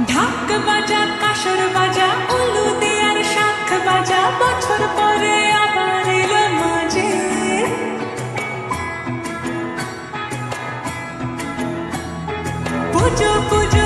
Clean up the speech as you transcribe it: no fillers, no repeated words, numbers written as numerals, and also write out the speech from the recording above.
ঢাক বাজা কাসর বাজা উলু দেয়ার শাখ বাজা বছর পরে আবার এলো মাঝে পুজো পুজো